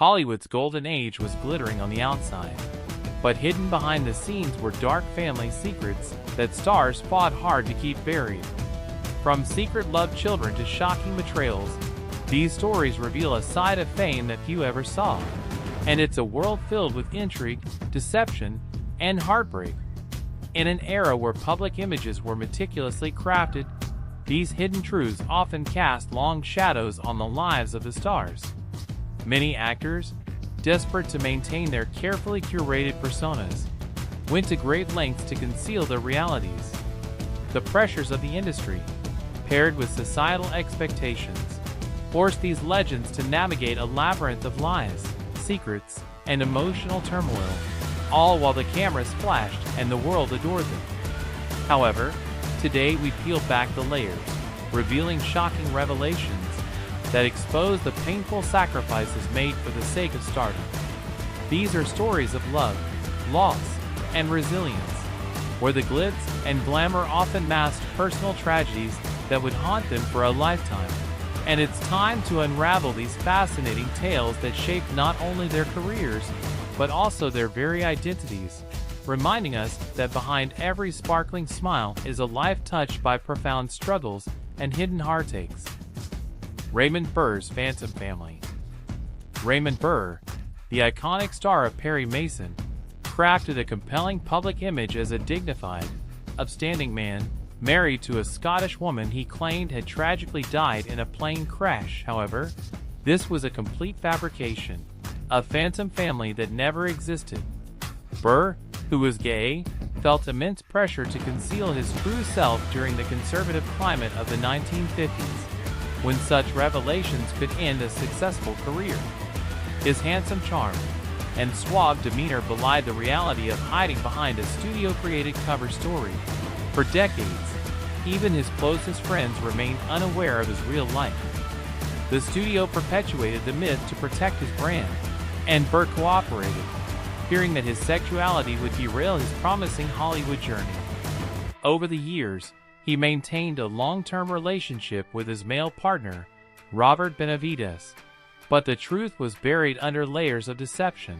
Hollywood's golden age was glittering on the outside, but hidden behind the scenes were dark family secrets that stars fought hard to keep buried. From secret love children to shocking betrayals, these stories reveal a side of fame that few ever saw. And it's a world filled with intrigue, deception, and heartbreak. In an era where public images were meticulously crafted, these hidden truths often cast long shadows on the lives of the stars. Many actors, desperate to maintain their carefully curated personas, went to great lengths to conceal their realities. The pressures of the industry, paired with societal expectations, forced these legends to navigate a labyrinth of lies, secrets, and emotional turmoil, all while the cameras flashed and the world adored them. However, today we peel back the layers, revealing shocking revelations that expose the painful sacrifices made for the sake of stardom. These are stories of love, loss, and resilience, where the glitz and glamour often masked personal tragedies that would haunt them for a lifetime. And it's time to unravel these fascinating tales that shaped not only their careers, but also their very identities, reminding us that behind every sparkling smile is a life touched by profound struggles and hidden heartaches. Raymond Burr's Phantom Family. Raymond Burr, the iconic star of Perry Mason, crafted a compelling public image as a dignified, upstanding man, married to a Scottish woman he claimed had tragically died in a plane crash. However, this was a complete fabrication, a phantom family that never existed. Burr, who was gay, felt immense pressure to conceal his true self during the conservative climate of the 1950s, when such revelations could end a successful career. His handsome charm and suave demeanor belied the reality of hiding behind a studio-created cover story. For decades, even his closest friends remained unaware of his real life. The studio perpetuated the myth to protect his brand, and Burr cooperated, fearing that his sexuality would derail his promising Hollywood journey. Over the years, he maintained a long-term relationship with his male partner, Robert Benavides, but the truth was buried under layers of deception,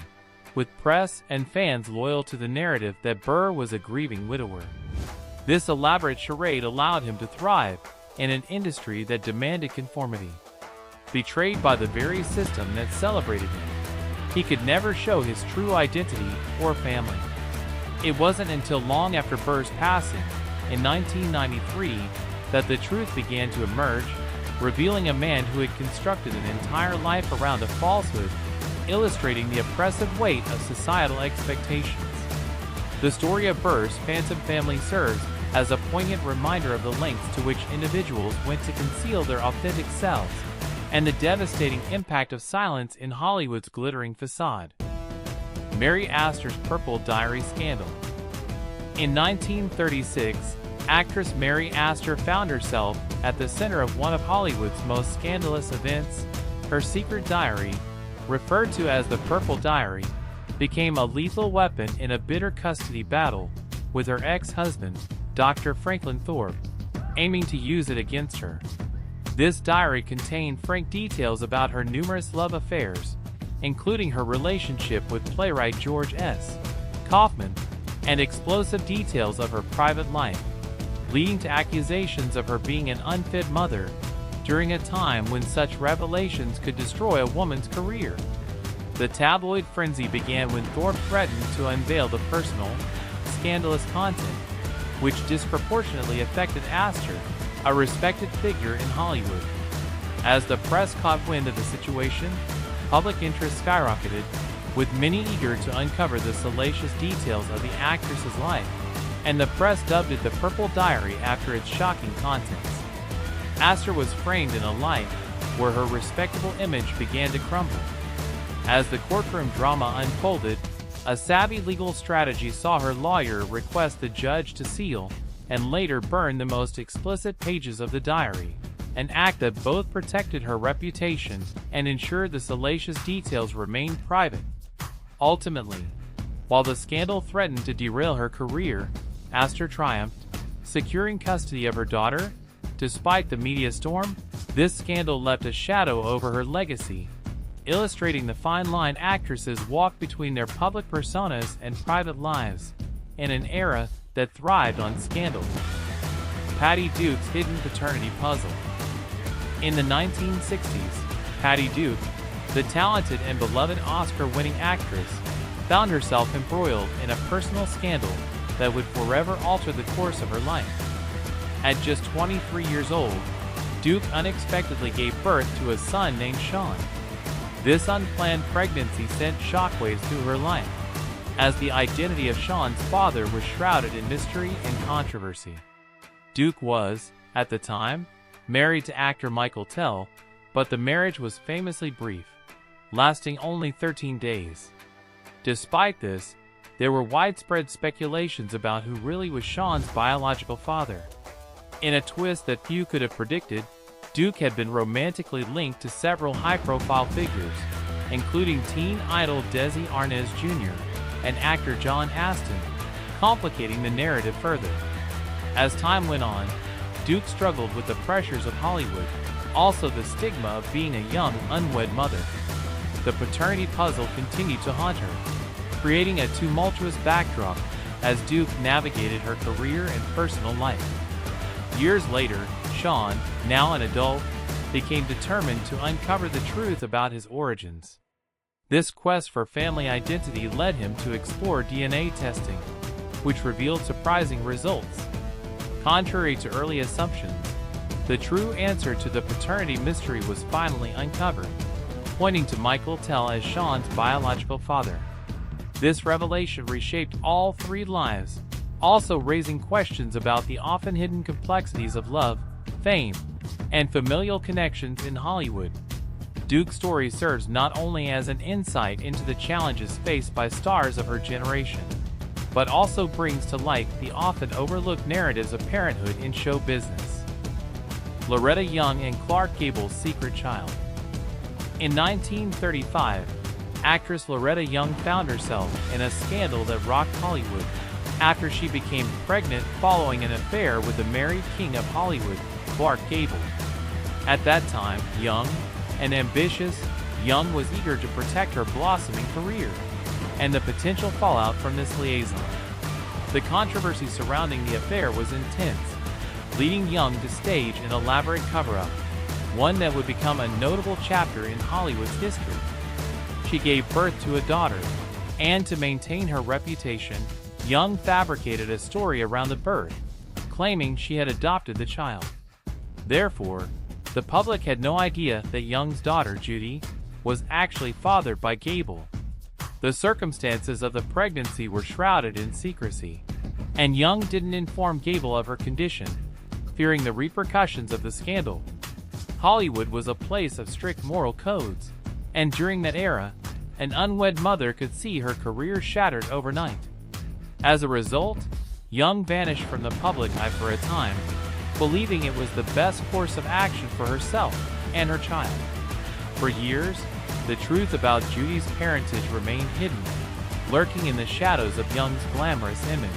with press and fans loyal to the narrative that Burr was a grieving widower. This elaborate charade allowed him to thrive in an industry that demanded conformity. Betrayed by the very system that celebrated him, he could never show his true identity or family. It wasn't until long after Burr's passing, in 1993, that the truth began to emerge, revealing a man who had constructed an entire life around a falsehood, illustrating the oppressive weight of societal expectations. The story of Burr's Phantom Family serves as a poignant reminder of the lengths to which individuals went to conceal their authentic selves, and the devastating impact of silence in Hollywood's glittering facade. Mary Astor's Purple Diary Scandal. In 1936, actress Mary Astor found herself at the center of one of Hollywood's most scandalous events. Her secret diary, referred to as the Purple Diary, became a lethal weapon in a bitter custody battle with her ex-husband, Dr. Franklin Thorpe, aiming to use it against her. This diary contained frank details about her numerous love affairs, including her relationship with playwright George S. Kaufman, and explosive details of her private life, leading to accusations of her being an unfit mother during a time when such revelations could destroy a woman's career. The tabloid frenzy began when Thorpe threatened to unveil the personal, scandalous content, which disproportionately affected Astor, a respected figure in Hollywood. As the press caught wind of the situation, public interest skyrocketed, with many eager to uncover the salacious details of the actress's life, and the press dubbed it the Purple Diary after its shocking contents. Astor was framed in a light where her respectable image began to crumble. As the courtroom drama unfolded, a savvy legal strategy saw her lawyer request the judge to seal and later burn the most explicit pages of the diary, an act that both protected her reputation and ensured the salacious details remained private. Ultimately, while the scandal threatened to derail her career, Astor triumphed, securing custody of her daughter. Despite the media storm, this scandal left a shadow over her legacy, illustrating the fine line actresses walk between their public personas and private lives, in an era that thrived on scandal. Patty Duke's hidden paternity puzzle. In the 1960s, Patty Duke, the talented and beloved Oscar-winning actress, found herself embroiled in a personal scandal that would forever alter the course of her life. At just 23 years old, Duke unexpectedly gave birth to a son named Sean. This unplanned pregnancy sent shockwaves through her life, as the identity of Sean's father was shrouded in mystery and controversy. Duke was, at the time, married to actor Michael Tell, but the marriage was famously brief, lasting only 13 days. Despite this, there were widespread speculations about who really was Sean's biological father. In a twist that few could have predicted, Duke had been romantically linked to several high-profile figures, including teen idol Desi Arnaz Jr. and actor John Aston, complicating the narrative further. As time went on, Duke struggled with the pressures of Hollywood, also the stigma of being a young, unwed mother. The paternity puzzle continued to haunt her, creating a tumultuous backdrop as Duke navigated her career and personal life. Years later, Sean, now an adult, became determined to uncover the truth about his origins. This quest for family identity led him to explore DNA testing, which revealed surprising results. Contrary to early assumptions, the true answer to the paternity mystery was finally uncovered, pointing to Michael Tell as Sean's biological father. This revelation reshaped all three lives, also raising questions about the often hidden complexities of love, fame, and familial connections in Hollywood. Duke's story serves not only as an insight into the challenges faced by stars of her generation, but also brings to light the often overlooked narratives of parenthood in show business. Loretta Young and Clark Gable's secret child. In 1935, actress Loretta Young found herself in a scandal that rocked Hollywood after she became pregnant following an affair with the married king of Hollywood, Clark Gable. At that time, young and ambitious, Young was eager to protect her blossoming career and the potential fallout from this liaison. The controversy surrounding the affair was intense, leading Young to stage an elaborate cover-up, one that would become a notable chapter in Hollywood's history. She gave birth to a daughter, and to maintain her reputation, Young fabricated a story around the birth, claiming she had adopted the child. Therefore, the public had no idea that Young's daughter, Judy, was actually fathered by Gable. The circumstances of the pregnancy were shrouded in secrecy, and Young didn't inform Gable of her condition, fearing the repercussions of the scandal. Hollywood was a place of strict moral codes, and during that era, an unwed mother could see her career shattered overnight. As a result, Young vanished from the public eye for a time, believing it was the best course of action for herself and her child. For years, the truth about Judy's parentage remained hidden, lurking in the shadows of Young's glamorous image.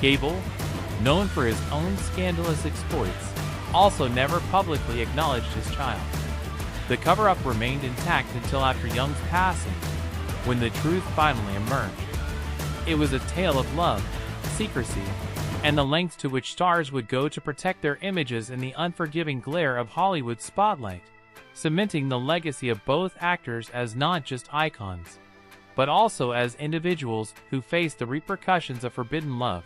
Gable, known for his own scandalous exploits, also never publicly acknowledged his child. The cover-up remained intact until after Young's passing, when the truth finally emerged. It was a tale of love, secrecy, and the lengths to which stars would go to protect their images in the unforgiving glare of Hollywood's spotlight, cementing the legacy of both actors as not just icons, but also as individuals who faced the repercussions of forbidden love.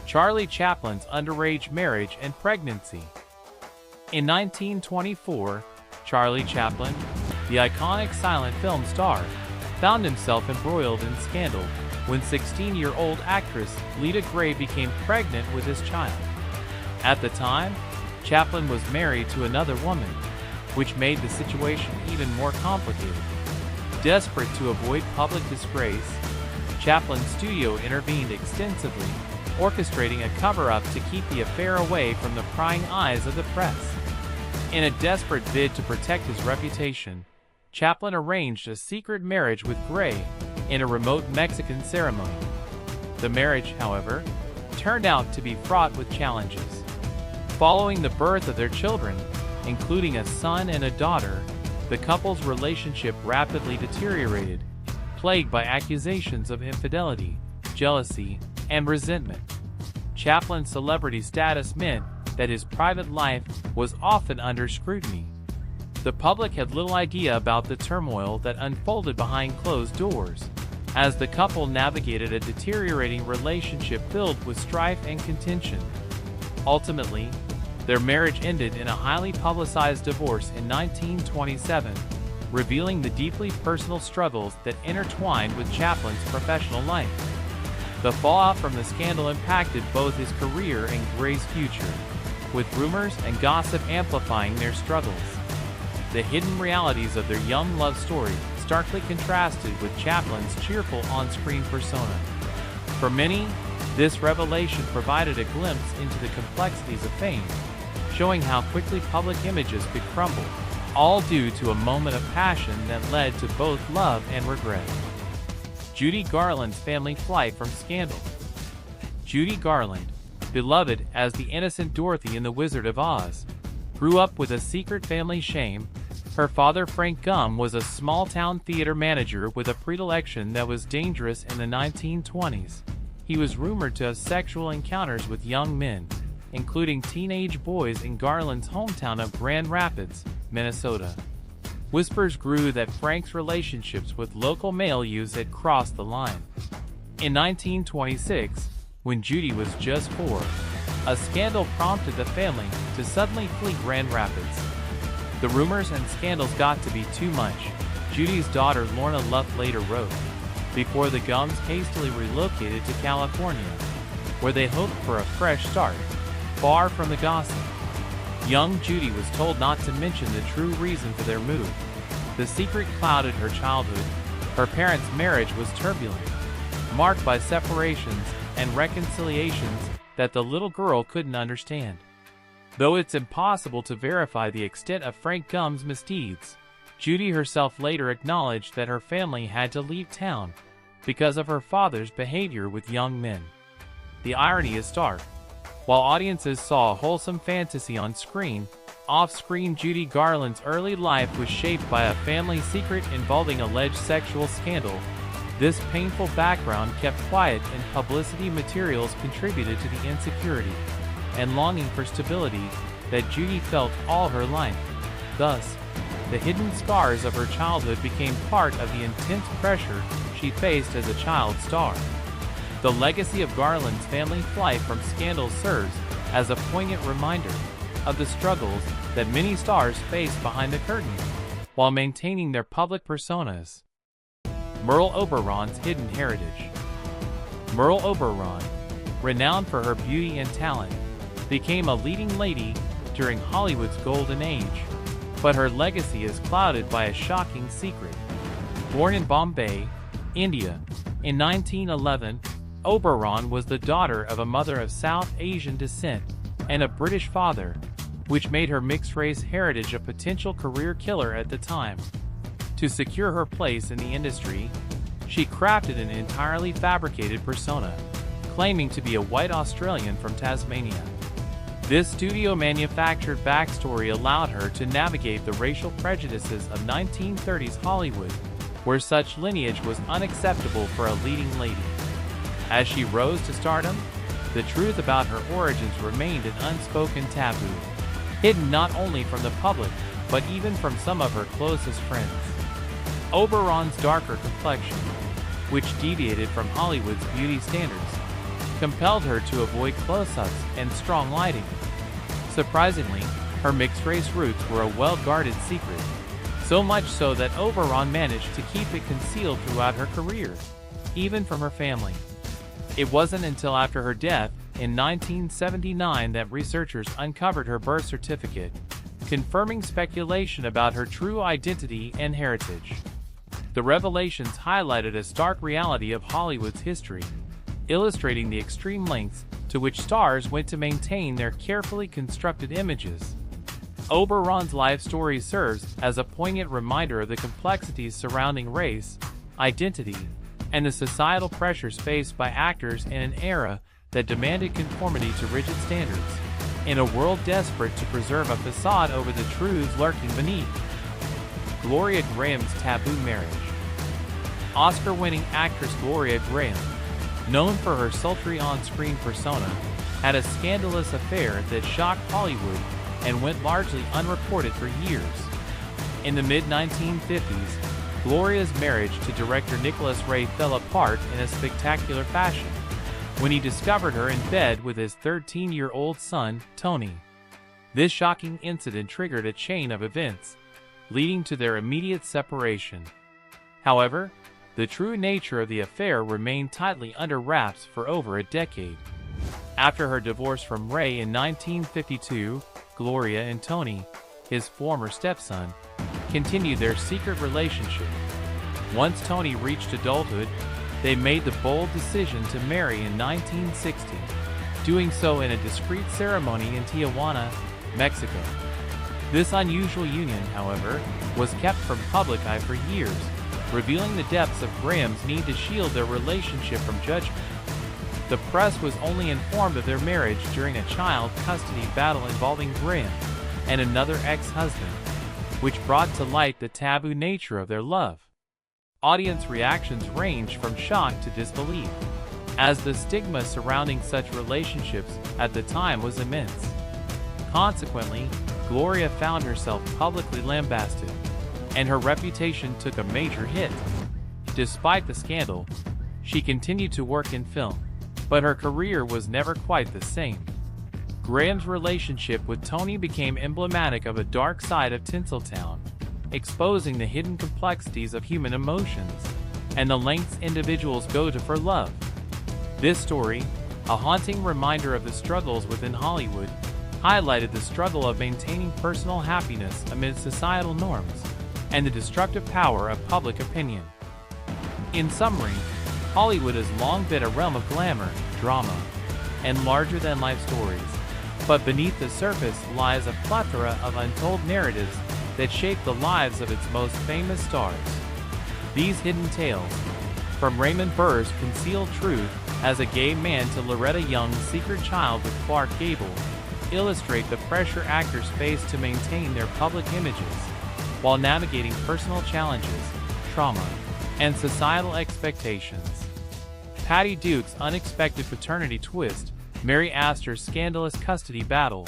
Charlie Chaplin's underage marriage and pregnancy. In 1924, Charlie Chaplin, the iconic silent film star, found himself embroiled in scandal when 16-year-old actress Loretta Young became pregnant with his child. At the time, Chaplin was married to another woman, which made the situation even more complicated. Desperate to avoid public disgrace, Chaplin's studio intervened extensively, orchestrating a cover-up to keep the affair away from the prying eyes of the press. In a desperate bid to protect his reputation, Chaplin arranged a secret marriage with Gray in a remote Mexican ceremony. The marriage, however, turned out to be fraught with challenges. Following the birth of their children, including a son and a daughter, the couple's relationship rapidly deteriorated, plagued by accusations of infidelity, jealousy, and resentment. Chaplin's celebrity status meant that his private life was often under scrutiny. The public had little idea about the turmoil that unfolded behind closed doors, as the couple navigated a deteriorating relationship filled with strife and contention. Ultimately, their marriage ended in a highly publicized divorce in 1927, revealing the deeply personal struggles that intertwined with Chaplin's professional life. The fallout from the scandal impacted both his career and Gray's future, with rumors and gossip amplifying their struggles. The hidden realities of their young love story starkly contrasted with Chaplin's cheerful on-screen persona. For many, this revelation provided a glimpse into the complexities of fame, showing how quickly public images could crumble, all due to a moment of passion that led to both love and regret. Judy Garland's family flight from scandal. Judy Garland, beloved as the innocent Dorothy in The Wizard of Oz, grew up with a secret family shame. Her father, Frank Gum, was a small-town theater manager with a predilection that was dangerous in the 1920s. He was rumored to have sexual encounters with young men, including teenage boys in Garland's hometown of Grand Rapids, Minnesota. Whispers grew that Frank's relationships with local male youths had crossed the line. In 1926, when Judy was just 4, a scandal prompted the family to suddenly flee Grand Rapids. The rumors and scandals got to be too much, Judy's daughter Lorna Luff later wrote, before the Gums hastily relocated to California, where they hoped for a fresh start, far from the gossip. Young Judy was told not to mention the true reason for their move. The secret clouded her childhood. Her parents' marriage was turbulent, marked by separations and reconciliations that the little girl couldn't understand. Though it's impossible to verify the extent of Frank Gum's misdeeds, Judy herself later acknowledged that her family had to leave town because of her father's behavior with young men. The irony is stark. While audiences saw a wholesome fantasy on screen, off-screen Judy Garland's early life was shaped by a family secret involving alleged sexual scandal. This painful background kept quiet, and publicity materials contributed to the insecurity and longing for stability that Judy felt all her life. Thus, the hidden scars of her childhood became part of the intense pressure she faced as a child star. The legacy of Garland's family flight from scandal serves as a poignant reminder of the struggles that many stars face behind the curtain while maintaining their public personas. Merle Oberon's hidden heritage. Merle Oberon, renowned for her beauty and talent, became a leading lady during Hollywood's golden age, but her legacy is clouded by a shocking secret. Born in Bombay, India, in 1911, Oberon was the daughter of a mother of South Asian descent and a British father, which made her mixed-race heritage a potential career killer at the time. To secure her place in the industry, she crafted an entirely fabricated persona, claiming to be a white Australian from Tasmania. This studio-manufactured backstory allowed her to navigate the racial prejudices of 1930s Hollywood, where such lineage was unacceptable for a leading lady. As she rose to stardom, the truth about her origins remained an unspoken taboo, hidden not only from the public, but even from some of her closest friends. Oberon's darker complexion, which deviated from Hollywood's beauty standards, compelled her to avoid close-ups and strong lighting. Surprisingly, her mixed-race roots were a well-guarded secret, so much so that Oberon managed to keep it concealed throughout her career, even from her family. It wasn't until after her death, in 1979, that researchers uncovered her birth certificate, confirming speculation about her true identity and heritage. The revelations highlighted a stark reality of Hollywood's history, illustrating the extreme lengths to which stars went to maintain their carefully constructed images. Oberon's life story serves as a poignant reminder of the complexities surrounding race, identity, and the societal pressures faced by actors in an era that demanded conformity to rigid standards, in a world desperate to preserve a facade over the truths lurking beneath. Gloria Grahame's taboo marriage. Oscar-winning actress Gloria Grahame, known for her sultry on-screen persona, had a scandalous affair that shocked Hollywood and went largely unreported for years. In the mid-1950s, Gloria's marriage to director Nicholas Ray fell apart in a spectacular fashion when he discovered her in bed with his 13-year-old son, Tony. This shocking incident triggered a chain of events, leading to their immediate separation. However, the true nature of the affair remained tightly under wraps for over a decade. After her divorce from Ray in 1952, Gloria and Tony, his former stepson, continued their secret relationship. Once Tony reached adulthood, they made the bold decision to marry in 1960, doing so in a discreet ceremony in Tijuana, Mexico. This unusual union, however, was kept from public eye for years, revealing the depths of Grahame's need to shield their relationship from judgment. The press was only informed of their marriage during a child custody battle involving Grahame and another ex-husband, which brought to light the taboo nature of their love. Audience reactions ranged from shock to disbelief, as the stigma surrounding such relationships at the time was immense. Consequently, Gloria found herself publicly lambasted, and her reputation took a major hit. Despite the scandal, she continued to work in film, but her career was never quite the same. Grahame's relationship with Tony became emblematic of a dark side of Tinseltown, exposing the hidden complexities of human emotions and the lengths individuals go to for love. This story, a haunting reminder of the struggles within Hollywood, highlighted the struggle of maintaining personal happiness amid societal norms and the destructive power of public opinion. In summary, Hollywood has long been a realm of glamour, drama, and larger-than-life stories, but beneath the surface lies a plethora of untold narratives that shape the lives of its most famous stars. These hidden tales, from Raymond Burr's concealed truth as a gay man to Loretta Young's secret child with Clark Gable, illustrate the pressure actors face to maintain their public images while navigating personal challenges, trauma, and societal expectations. Patty Duke's unexpected paternity twist, Mary Astor's scandalous custody battle,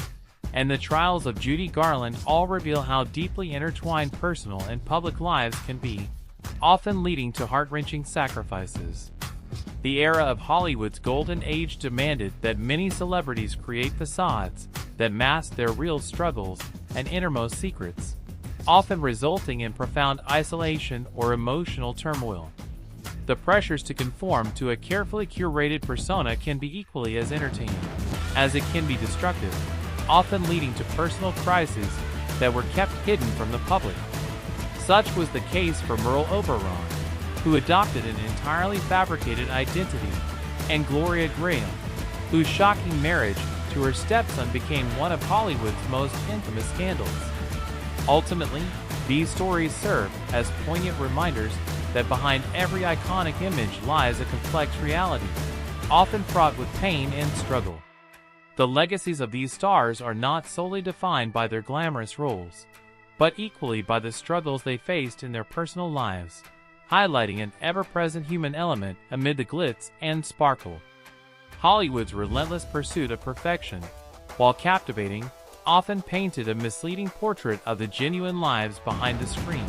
and the trials of Judy Garland all reveal how deeply intertwined personal and public lives can be, often leading to heart-wrenching sacrifices. The era of Hollywood's golden age demanded that many celebrities create facades that mask their real struggles and innermost secrets, often resulting in profound isolation or emotional turmoil. The pressures to conform to a carefully curated persona can be equally as entertaining as it can be destructive, often leading to personal crises that were kept hidden from the public. Such was the case for Merle Oberon, who adopted an entirely fabricated identity, and Gloria Grahame, whose shocking marriage to her stepson became one of Hollywood's most infamous scandals. Ultimately, these stories serve as poignant reminders that behind every iconic image lies a complex reality, often fraught with pain and struggle. The legacies of these stars are not solely defined by their glamorous roles, but equally by the struggles they faced in their personal lives, highlighting an ever-present human element amid the glitz and sparkle. Hollywood's relentless pursuit of perfection, while captivating, often painted a misleading portrait of the genuine lives behind the screen.